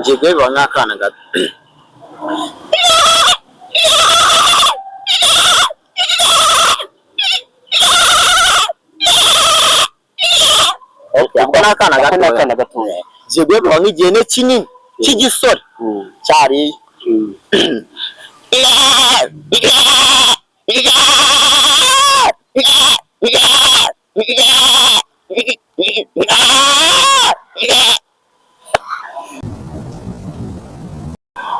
njyewe nk'akana gato n'akana gato njyewe nk'igihe ne kinini cy'igisore cyari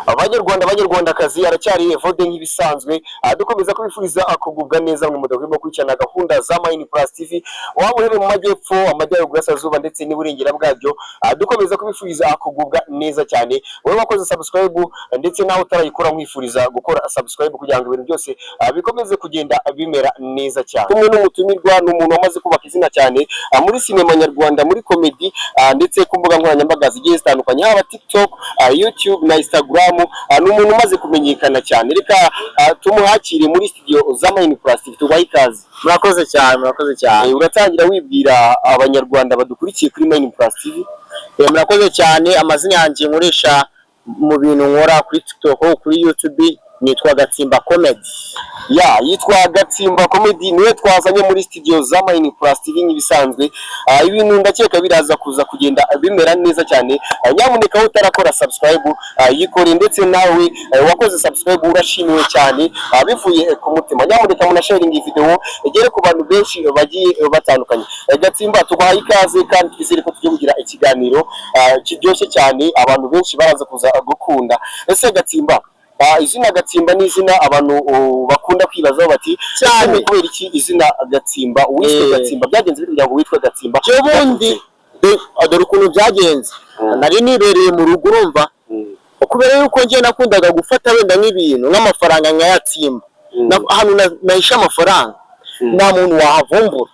abanyarwandakazi aracyari Evode nk'ibisanzwe dukomeza kubifuriza akugubwa neza mu mudaho urimo kurikirana gahunda za Mine Plus TV waba uhereye mu majyepfo amajyaruguru y'Iburasirazuba ndetse n'iburengera bwabyo dukomeza kubifuriza akugubwa neza cyane wowe wakoze subscribe ndetse nawe utarayikora mwifuriza gukora subscribe kugira ngo ibintu byose bikomeze kugenda bimera neza cyane kumwe n'umutumirwa n'umuntu wamaze kubaka izina cyane muri sinema nyarwanda muri comedy ndetse ku mbuga nkoranyambaga zigiye zitandukanye haba TikTok YouTube na Instagram n'umuntu umaze kumenyekana cyane reka tumuhakire muri studio za Mine Plus tubaye ikaze murakoze cyane uratangira wibwira abanyarwanda badukurikiye kuri Mine Plus TV murakoze cyane amazina yanjye nkoresha mu bintu nkora kuri TikTok kuri YouTube nitwa Gatsimba Comedy yitwa Gatsimba Comedy niwe twazanye muri studio za Mine Plus TV nk'ibisanzwe ibintu ndakeka biraza kuza kugenda bimera neza cyane nyamuneka utarakora subscribe yikore ndetse nawe wakoze subscribe urashimiwe cyane bivuye ku mutima nyamuneka munasharinga iyi video igere ku bantu benshi bagiye batandukanye Gatsimba tubaha ikaze kandi twizere ko tugiye kugira ikiganiro kiryoshye cyane abantu benshi baraza kuza gukunda ese Gatsimba izina Gatsimba ni izina abantu bakunda kwibazaho bati cyane kubera iki izina Gatsimba wiswe Gatsimba byagenze kugira ngo witwe Gatsimba cyobundi dore ukuntu byagenze nari nibereye mu rugo urumva kubera yuko ngiye nakundaga gufata wenda nk'ibintu nk'amafaranga nkayatsimba ahantu nahisha amafaranga nta muntu wahavumbura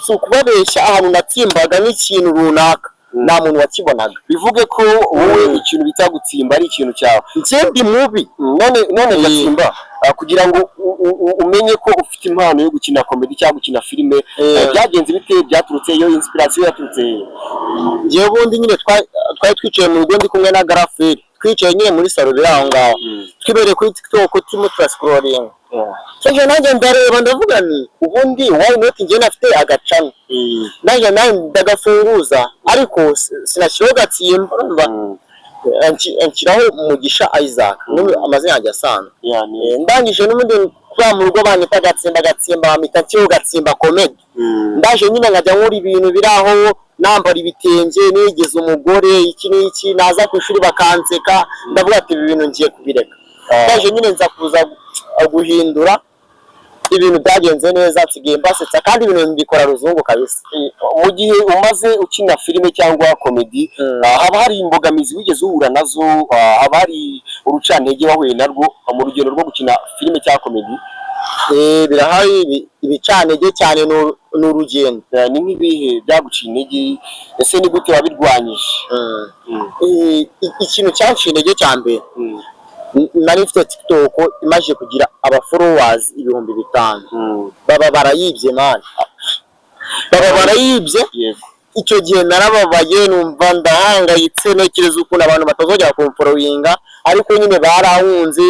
so kubabeshya ahantu natsimbaga n'ikintu runaka nta muntu wakibonaga bivuge ko wowe ikintu bita gutsimba ari ikintu cyawe ndi mubi none Gatsimba kugira ngo umenye ko ufite impano yo gukina comedy cyangwa gukina filime byagenze bite byaturutse iyo inspiration yaturutse ngiye bundi nyine twari twicaye mu rugo ndi kumwe na Garaferi twicaye nyine muri salon yaho ngaho twibereye kuri TikTok turimo scrolling cyo nanjye ndareba ndavuga ni ubundi why not ngiye nafite agacana nanjye ndagafunguza ariko sinashyiraho Gatsimba nkiraho Mugisha Isaac amazina yanjye asana ndangije n'ubundi kwa mu rugo banita Gatsimba bamita cyo Gatsimba Comedy ndaje nyine nkajya nkora ibintu biraho nambara ibitenge nigeze umugore iki n'iki naza ku ishuri bakanseka ndavuga ati ibi bintu ngiye kubireka ndaje nyine nza kuza guhindura ibintu byagenze neza nsigaye mbasetsa kandi ibintu mbikora ruzungu kabisa mu gihe umaze ukina filime cyangwa comedy haba hari imbogamizi wigeze uhura nazo haba hari urucantege wahuye narwo mu rugendo rwo gukina filime cyangwa comedy birahari ibicantege cyane n'urugendo ni nk'ibihe byaguciye intege ese ni gute wabirwanyije ikintu cyaciye intege cya mbere nari mfite TikTok imaze kugira followers 5,000 baba barayibye man icyo gihe narababaye numva ndahangayitse nekereza ukuntu abantu batazongera kumfollowinga ariko nyine barahunze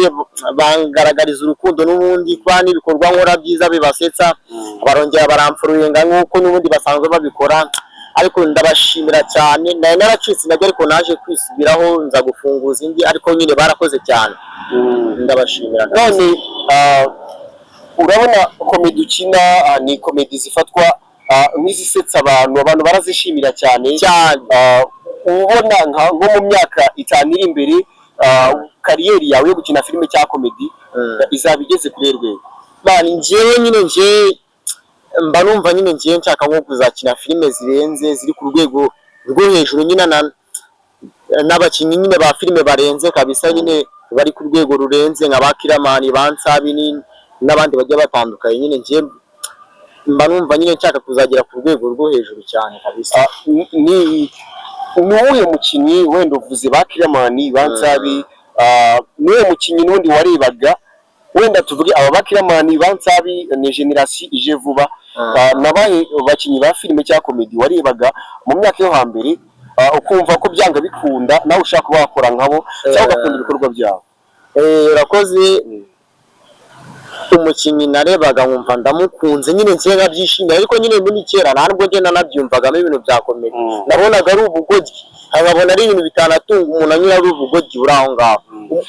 bangaragariza urukundo n'ubundi kwa n'ibikorwa nkora byiza bibasetsa barongera baramfollowinga nk'uko n'ubundi basanzwe babikora ariko ndabashimira cyane naracitse nabyo ariko naje kwisubiraho nza gufunguza indi ariko nyine barakoze cyane ndabashimira none urabona comedy ukina ni comedy zifatwa nk'izisetsa abantu barazishimira cyane ubona nko mu myaka 5 iri imbere kariyeri yawe yo gukina filime cyangwa comedy izaba igeze kuri rwego bani njyewe nyine mba numva nyine ngiye nshaka nko kuzakina filime zirenze ziri ku rwego rwo hejuru nyine n'abakinnyi nyine ba filime barenze kabisa nyine bari ku rwego rurenze nka Bakiramani Bansabi n'abandi bagiye batandukanye nyine ngiye mba numva nyine nshaka kuzagera ku rwego rwo hejuru cyane kabisa ni uwuhe mukinnyi wenda uvuze Bakiramani Bansabi niwe mukinnyi n'undi warebaga wenda tuvuge aba Bakiramani Bansabi ni generation ije vuba nabaye bakinnyi ba filime cyangwa comedy warebaga mu myaka yo hambere ukumva ko byanga bikunda nawe ushaka kuba wakora nkabo cyangwa ugakunda ibikorwa byabo? Urakoze. Umukinnyi narebaga nkumva ndamukunze nyine nsenga byishimye, ariko nyine muri kera ntabwo ngenda nabyumvagamo ibintu bya komedi. Nabonaga ari ubugoryi, nkabona ari ibintu bitanatunga umuntu, anyura ari ubugoryi buri aho ngaho.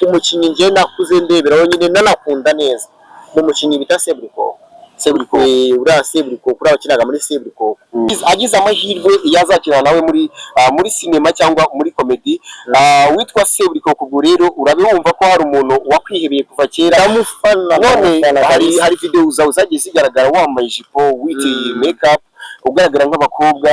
Umukinnyi njye nakuze ndeberaho nyine nanakunda neza ni umukinnyi bita Seburikoko. Uriya Seburikoko uriya wakinaga muri Seburikoko, agize amahirwe yazakina nawe muri sinema cyangwa muri komedi witwa Seburikoko. ubwo rero urabumva ko hari umuntu wakwihebeye kuva kera, none hari video zawe zagiye zigaragara wambaye ijipo witeye makeup ugaragara nk'abakobwa,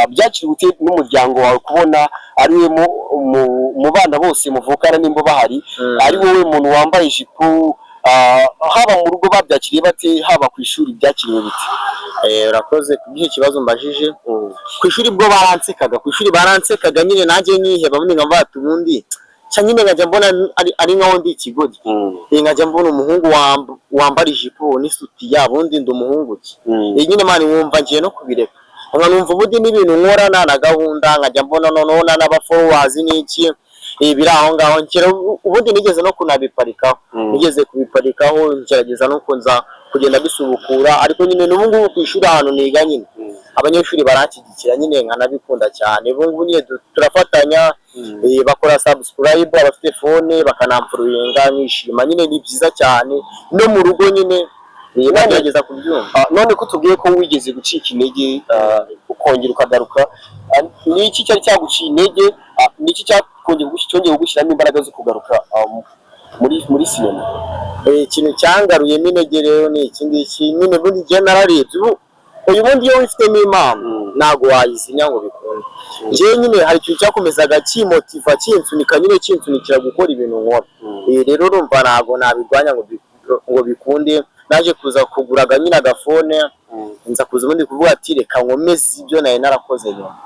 byakiriwe ute n'umuryango wawe kubona ari we mu bana bose muvukana nimba bahari ari wowe muntu wambaye ijipo? Haba mu rugo babyakiriye bate, haba ku ishuri byakiriwe bite? Urakoze kubyo kibazo mbajije. Ku ishuri bwo baransekaga nyine nanjye nkiheba, bundi nkamva ati ubundi cya nyine nkajya mbona ari nkaho ndi ikigoryi. Nkajya mbona umuhungu wambara ijipo n'isutiya, bundi ndi umuhungu ki? Nyine mani wumva ngiye no kubireka, nkanumva ubundi n'ibintu nkorana na gahunda, nkajya mbona noneho n'aba-followers n'iki biri aho ngaho. Ubundi nigeze no kunabiparikaho, nigeze kubiparikaho ngerageza no kunza kugenda bisubukura, ariko nyine n'ubu ngubu ku ishuri ahantu niga nyine abanyeshuri baranshyigikira nyine nkanabikunda cyane. Ubu ngubu nyine turafatanya, bakora subscribe, abafite phone bakanamfuruyenga nishima nyine, ni byiza cyane. No mu rugo nyine bagerageza kubyumva. None ko tubwiye ko wigeze gucika intege ukongera ukagaruka, ni iki cyari cyaguciye intege? Ni iki cyongeye kugushyiramo imbaraga zo kugaruka muri sinema? Ikintu cyangaruyemo intege rero ni iki ngiki nyine, bundi njye nararebye uyu bundi iyo wifitemo impano ntabwo wayisinya ngo bikunde. Njye nyine hari ikintu cyakomezaga kimotiva kinsunika nyine kinsunikira gukora ibintu nkora. Rero urumva ntabwo nabirwanya ngo bikunde. Naje kuza kuguraga nyine agafone, nza kuza ubundi kuvuga ati reka nkomeze ibyo nari narakoze nyuma.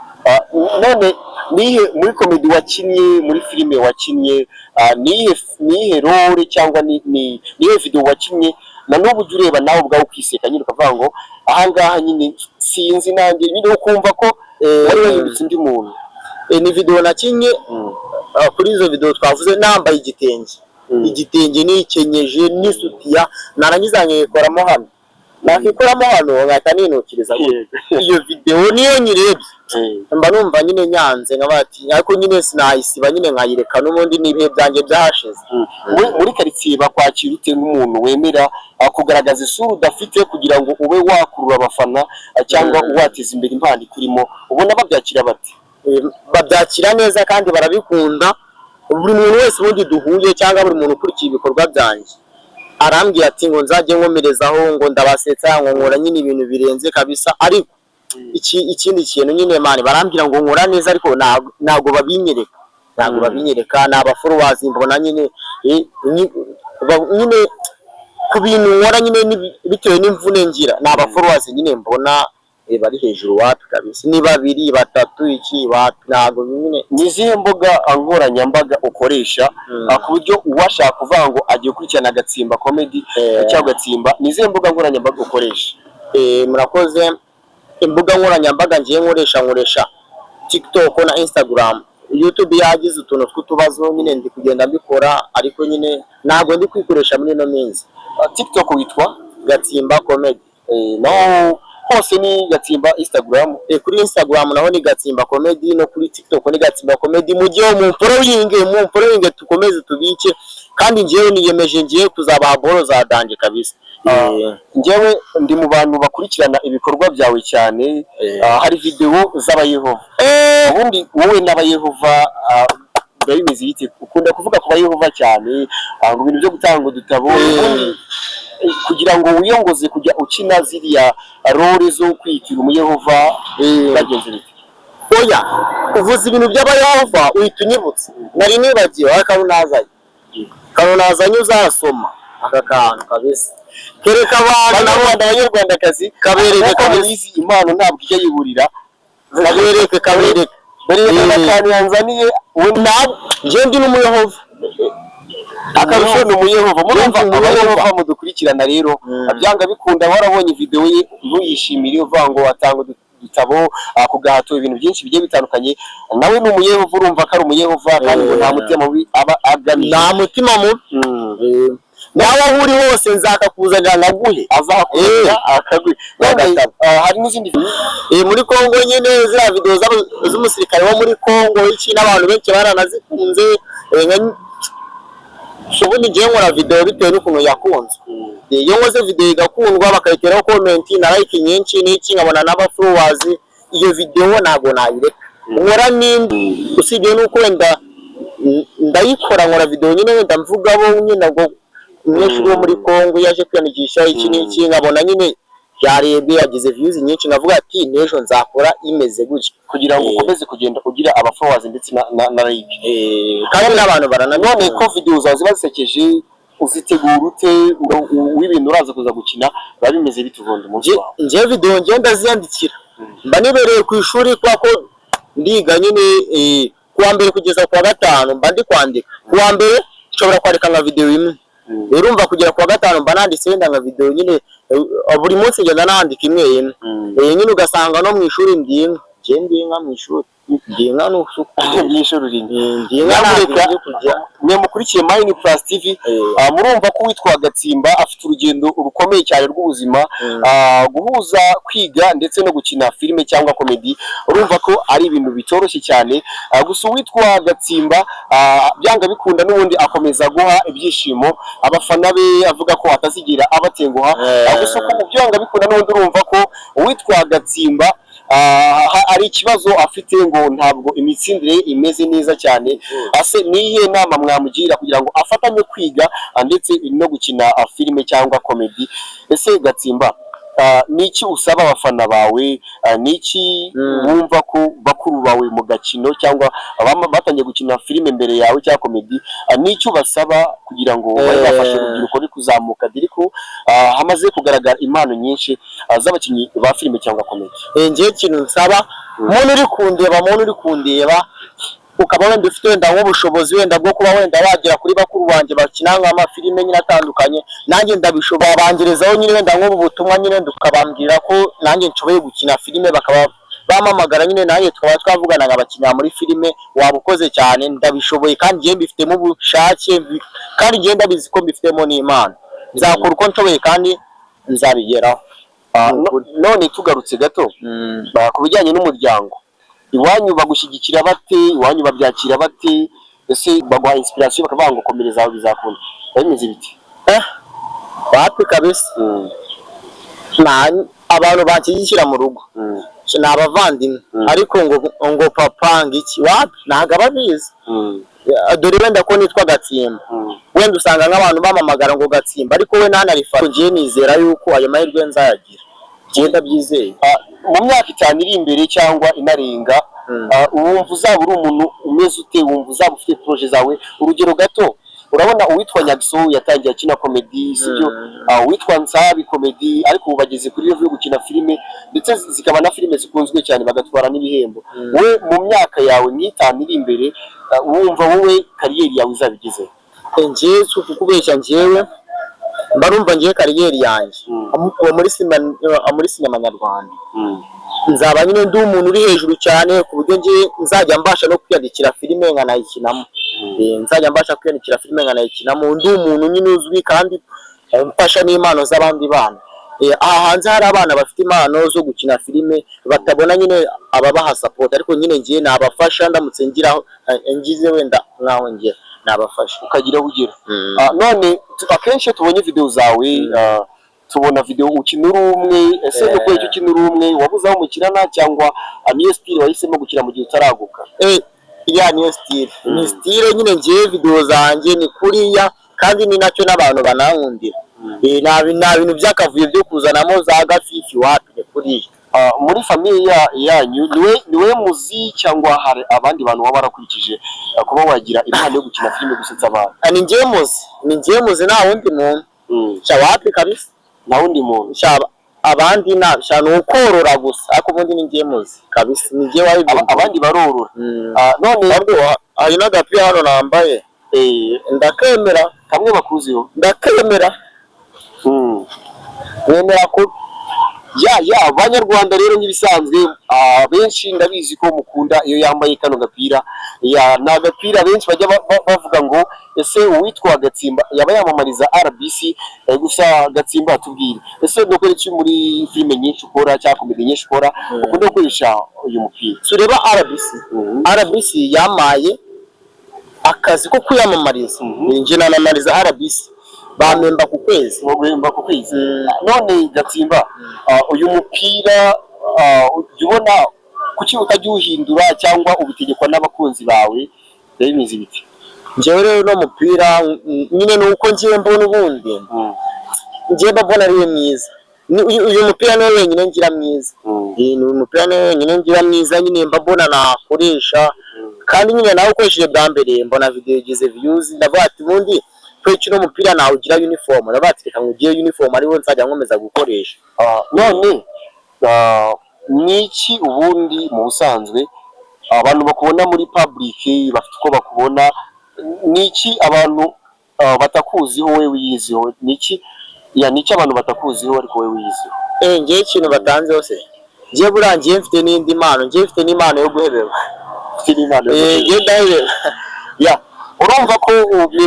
None nihe muri komedi wakinnye, muri filime wakinnye, nihe role cyangwa nihe video wakinnye na n'ubu ujya ureba nawe ubwawe ukiseka nyine ukavuga ngo ahangaha nyine sinzi nanjye nyine ukumva ko wari wahindutse undi muntu? Ni video nakinnye. Kuri izo video twavuze nambaye igitenge nikenyeje n'isutiya, narangiza nkikoramo hano ngahita ninukiriza. Iyo video niyo nyirebye mba numva nyine nyanze nkabati, ariko nyine sinayisiba nyine nkayireka, n'ubundi n'ibihe byanjye byahashize. Muri karitsiye bakwakira ute nk'umuntu wemera kugaragaza isura udafite kugira ngo ube wakurura abafana cyangwa wateza imbere impano ikurimo? Ubona babyakira bate? Babyakira neza kandi barabikunda. Buri muntu wese ubundi duhuye cyangwa buri muntu ukurikiye ibikorwa byanjye arambwira ati ngo nzajye nkomerezaho, ngo ndabasetsa, ngo nkora nyine ibintu birenze kabisa. Ariko ikindi kintu nyine mani barambwira ngo nkora neza, ariko ntabwo babinyereka. Ni aba-followers mbona nyine ku bintu nkora nyine bitewe n'imvune ngira, ni aba-followers nyine mbona bari hejuru wapi kabisa, ni 2 3 iki wapi. Ntabwo nyine. Ni izihe mbuga nkoranyambaga ukoresha ku buryo uwashaka kuvuga ngo agiye gukurikirana Gatsimba comedy cyangwa Gatsimba, ni izihe mbuga nkoranyambaga ukoresha? Murakoze. Imbuga nkoranyambaga ngiye nkoresha TikTok na Instagram. YouTube yagize utuntu tw'utubazo nyine ndi kugenda mbikora, ariko nyine ntabwo ndi kwikoresha muri no minsi. TikTok witwa Gatsimba comedy, no hose ni Gatsimba. Instagram kuri Instagram naho ni Gatsimba comedy, no kuri TikTok ni Gatsimba comedy. Mujye mu following tukomeze tubike, kandi ngiye niyemeje ngiye kuzabaha bolo za danje kabisa. Njyewe ndi mu bantu bakurikirana ibikorwa byawe cyane. Hari video z'abayehova, ubundi wowe n'abayehova bimeze bite? Ukunda kuvuga ku bayehova cyane ngo ibintu byo gutanga udutabo kugira ngo wiyongoze kujya ukina ziriya role zo kwitira umuyehova, bagenze bite? Oya, uvuze ibintu by'abayehova uhita unyibutse, nari nibagiwe. Kanunazanye uzasoma aka kantu kabisa, kereka abantu abanyarwandakazi kabereke kabisa. Impano ntabwo ijya yiburira, kabereke akantu yanzaniye. Njye ndi n'umuyehova, akarusho ni umuyehova. Murumva abayehova mudukurikirana rero byanga bikunda, warabonye video ye ntuyishimire uvuga ngo watanga ibitabo ku gahato ibintu byinshi bigiye bitandukanye. Nawe ni umuyehova, urumva ko ari umuyehova kandi ngo nta mutima mubi aba agamije. Nta mutima mubi. Nawe aho uri hose nzakakuzanira naguhe azakuzanira akaguhe. Hari n'izindi muri Kongo nyine ziriya video z'umusirikare wo muri Kongo iki n'abantu benshi baranazikunze. Ubundi ngiye nkora video bitewe n'ukuntu yakunze. Iyo nkoze video igakundwa bakayiteraho comment na like nyinshi n'iki nkabona n'aba followers, iyo video ntago nayireka. Nkora n'indi usibye n'uko wenda ndayikora nkora video nyine wenda mvuga bo nyine ngo umunyeshuri wo muri Kongo yaje kwiyandikisha iki n'iki, nkabona nyine yarebye yagize views nyinshi, nkavuga ati n'ejo nzakora imeze gutya kugira ngo ukomeze kugenda ugira aba followers ndetse na like. Kandi n'abantu none ko video zawe ziba zisekeje uzitegura ute w'ibintu uraza kuza gukina biba bimeze bituvundo umunsi wawe? Nje video ngenda ziyandikira mba nibereye ku ishuri kwa ko ndiga nyine kuwa mbere kugeza kuwa gatanu mba ndi kwandika. Kuwa mbere nshobora kwandika nka video imwe, urumva kugera kuwa gatanu mba nanditse wenda nka video nyine buri munsi ngenda nandika imwe imwe. Nyine ugasanga no mu ishuri ndinga mu ishuri ndinga n'usuku mwishuri ndinga mwe mukurikiye Mine Plus TV. Murumva ko witwa Gatsimba afite urugendo rukomeye cyane rw'ubuzima, guhuza kwiga ndetse no gukina filime cyangwa komedi. Urumva ko ari ibintu bitoroshye cyane, gusa witwa Gatsimba byanga bikunda n'ubundi akomeza guha ibyishimo abafana be avuga ko atazigira abatenguha. Gusa ko byanga bikunda n'ubundi urumva ko witwa Gatsimba ari ikibazo afite ngo ntabwo imitsindire imeze neza cyane. Ase nihe nama mwamugira kugira ngo afatanye kwiga ndetse no gukina filime cyangwa komedi? Ese Gatsimba niki usaba abafana bawe, niki wumva ko bakuru bawe mu gakino cyangwa batangiye gukina filime mbere yawe cyangwa komedi, niki ubasaba kugira ngo bafashe urubyiruko ruri kuzamuka diriko hamaze kugaragara impano nyinshi z'abakinnyi ba filime cyangwa komedi? Ngiye ikintu nsaba umuntu uri kundeba ukaba wenda ufite wenda nk'ubushobozi wenda bwo kuba wenda wagera kuri bakuru banjye bakina nk'amafilime nyine atandukanye, nanjye ndabishobora bangerezaho nyine wenda nk'ubu butumwa nyine ukabambwira ko nanjye nshoboye gukina filime, bakaba bamamagara nyine nanjye tukaba twavugana nk'abakinnyi muri filime. Waba ukoze cyane, ndabishoboye kandi ngiye mbifitemo ubushake kandi ngiye ndabizi ko mbifitemo n'Imana. Nzakora uko nshoboye kandi nzabigeraho. None tugarutse gato ku bijyanye n'umuryango, iwanyu bagushyigikira bate? Iwanyu babyakira bate? Ese baguha inspiration bakavuga ngo komereza aho bizakunda? Bimeze biti? Wapi kabisa. Abantu banshyigikira mu rugo ni abavandimwe, ariko ngo papa ngiki wapi ntago ababizi. Dore wenda ko nitwa Gatsimba, wenda usanga nk'abantu bamamagara ngo Gatsimba, ariko we ntanarifata. Ngiye nizera yuko ayo mahirwe nzayagira, ngiye ndabyizeye. Mu myaka 5 iri imbere cyangwa inarenga, wumva uzaba uri umuntu umeze ute? Wumva uzaba ufite projet zawe? Urugero gato, urabona uwitwa Nyagso yatangiye akina komedi, sibyo? Uwitwa Nsabi komedi, ariko ubageze kuri level yo gukina filime ndetse zikaba na filime zikunzwe cyane bagatwara n'ibihembo. We mu myaka yawe nk'itanu iri imbere, wumva wowe kariyeri yawe izabigeze? Ngiye kukubeshya, ngiyewe mbarumva ngiye kariyeri yanjye muri sinema nyarwanda nzaba nyine ndi umuntu uri hejuru cyane, ku buryo ngiye nzajya mbasha no kwiyandikira filime nkanayikinamo. Nzajya mbasha kwiyandikira filime nkanayikinamo, ndi umuntu nyine uzwi kandi mfasha n'impano z'abandi bana. Aha hanze hari abana bafite impano zo gukina filime batabona nyine ababaha support, ariko nyine ngiye nabafasha ndamutse ngize wenda nkaho ngiye nabafasha ukagira ugera. None akenshi tubonye video zawe, tubona video ukina uri umwe. Ese nuko icyo ukina uri umwe wabuze aho mukirana cyangwa niyo style wahisemo gukina mu gihe utaraguka? Niyo style, ni style nyine ngiye video zanjye ni kuriya, kandi ni nacyo n'abantu banankundira. Nta bintu by'akavuyo byo kuzanamo za gafifi wapi kuriya. Muri famille yanyu niwe muzi cyangwa hari abandi bantu baba barakurikije kuba wagira impano yo gukina filime gusetsa abantu? Ni ngiye muzi nta wundi muntu. Wapi kabisa, nta wundi muntu. Abandi ni ukorora gusa, ariko ubundi ni ngiye muzi kabisa, ni ngiye wabivuga. Abandi barorora. None hari n'agapira hano nambaye, ndakemera kamwe bakuziho, ndakemera. Nemera ko ya Abanyarwanda rero nk'ibisanzwe benshi ndabizi ko mukunda iyo yambaye kano gapira. Ni agapira benshi bajya bavuga ngo ese uwitwa Gatsimba yaba yamamariza RBC. Gusa Gatsimba tubwire, ese dukora iki muri filime nyinshi ukora cyangwa komedi nyinshi ukora ukunda gukoresha uyu mupira? Tureba RBC yamaye akazi ko kuyamamariza. Nje namamariza RBC bamemba ku kwezi. None Gatsimba, uyu mupira ubona kuki utajya uhindura cyangwa ubitegekwa n'abakunzi bawe bimeze biti? Njyewe rero no mupira nyine nuko ngiye mbona ubundi ngiye mbona ari mwiza. Uyu mupira no wenyine ngira mwiza. Ni umupira no wenyine ngira mwiza, nyine mbona nakoresha. Kandi nyine nawe ukoresheje bwa mbere mbona video igize views, ndavuga ati ubundi kwica no mupira nawe ugira uniform, ndavuga ati reka ngugiye uniform ariho nzajya nkomeza gukoresha. None niki ubundi mu busanzwe abantu bakubona muri public bafite uko bakubona, niki abantu batakuziho wowe wiyiziho? Niki abantu batakuziho ariko wowe wiyiziho? Ngiye ikintu batanze hose ngiye burangiye mfite n'indi mpano, ngiye mfite n'impano yo guhebeba. Urumva ko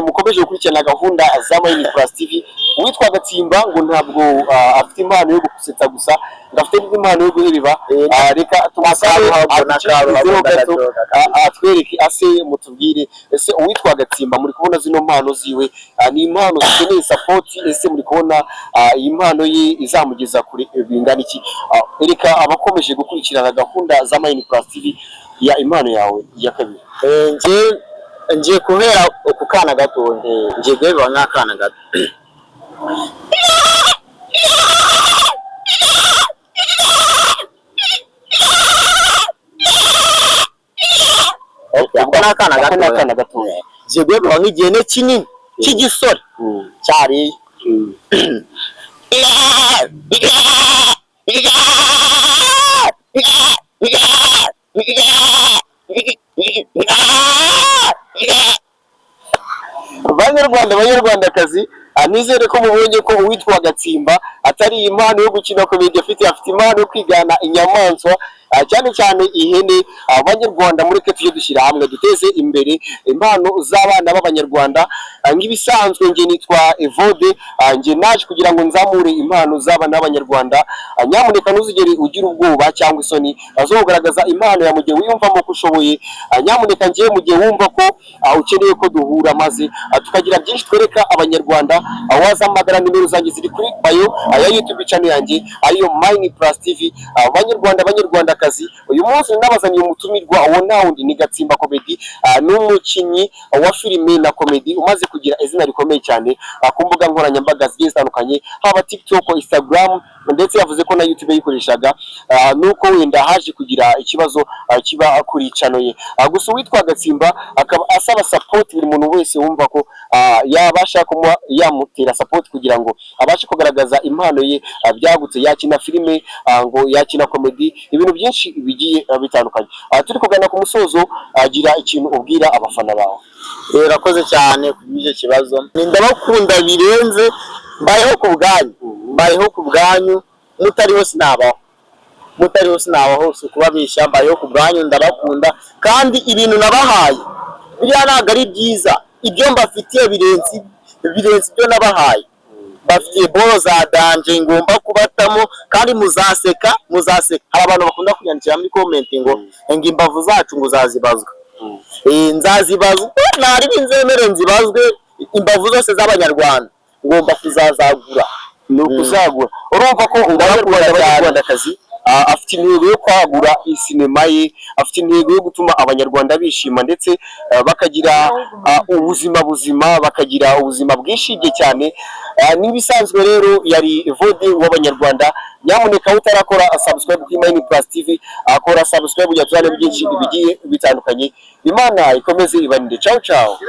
mukomeje gukurikirana gahunda za Mine Plus TV. Uwitwa Gatsimba ngo ntabwo afite impano yo gusetsa gusa, ngafite n'impano yo guheriba. Reka atwereke ase mutubwire, ese uwitwa Gatsimba muri kubona zino mpano ziwe ni impano zikeneye support? Ese muri kubona iyi mpano ye izamugeza kure bingana iki? Reka abakomeje gukurikirana gahunda za Mine Plus TV ya impano yawe ya kabiri. Ngiye kubera ku kana gato, ngiye guheba nk'akana gato. Akana gato ngiye guheba nk'igihene kinini cy'igisore cyariye. Banyarwandakazi, nizere ko mubonye ko uwitwa Gatsimba atari impano yo gukina komedi afite impano yo kwigana inyamaswa, cyane cyane ihene. Abanyarwanda mureke tujye dushyira hamwe duteze imbere impano z'abana b'Abanyarwanda. Nk'ibisanzwe nge nitwa Evode, nge naje kugira ngo nzamure impano z'abana b'Abanyarwanda. Nyamuneka ntuzigere ugira ubwoba cyangwa isoni zo kugaragaza impano ya mugihe wiyumvamo ko ushoboye. Nyamuneka ngiye mu gihe wumva ko ukeneye ko duhura maze tukagira byinshi twereka Abanyarwanda, wazamagara nimero zanjye ziri kuri bio ya YouTube channel yanjye ariyo Mine Plus TV. Banyarwandakazi, uyu munsi nabazaniye umutumirwa uwo ntawundi ni Gatsimba Comedy, n'umukinnyi wa filime na comedy umaze kugira izina rikomeye cyane ku mbuga nkoranyambaga zigiye zitandukanye, haba TikTok, Instagram, ndetse yavuze ko na YouTube yikoreshaga. Nuko wenda haje kugira ikibazo kiba kuri channel ye. Gusa uwitwa Gatsimba akaba asaba support buri muntu wese wumva ko yabasha kumuha yamutera support kugira ngo abashe kugaragaza impano ye byagutse. Yakina filime, ngo yakina comedy, ibintu byinshi bigiye bitandukanye. Turi kugana ku musozo, agira ikintu ubwira abafana bawe. Rakoze cyane kubije kibazo. Ndabakunda birenze, mbayeho ku bwanyu, mutariho sinabaho. Hose kubabisha, mbayeho ku bwanyu, ndabakunda kandi ibintu nabahaye biriya ntabwo ari byiza. Ibyo mbafitiye birenze ibyo nabahaye. Bafitiye bolo za danje ngomba kubatamo kandi muzaseka. Hari abantu bakunda kunyandikira muri comment ngo imbavu zacu ngo uzazibazwa. Nzazibazwa, nari binzemere nzibazwe. Imbavu zose z'Abanyarwanda ngomba kuzazagura. Ni ukuzagura. Urumva ko Abanyarwandakazi afite intego yo kwagura sinema ye, afite intego yo gutuma Abanyarwanda bishima ndetse bakagira ubuzima buzima, bakagira ubuzima bwishimye cyane. Nibisanzwe rero yari Evode w'Abanyarwanda. Nyamuneka utarakora subscribe kuri Mine Plus TV, akora subscribe ya byane byinshi bigiye bitandukanye. Imana ikomeze ibaninde. Ciao ciao.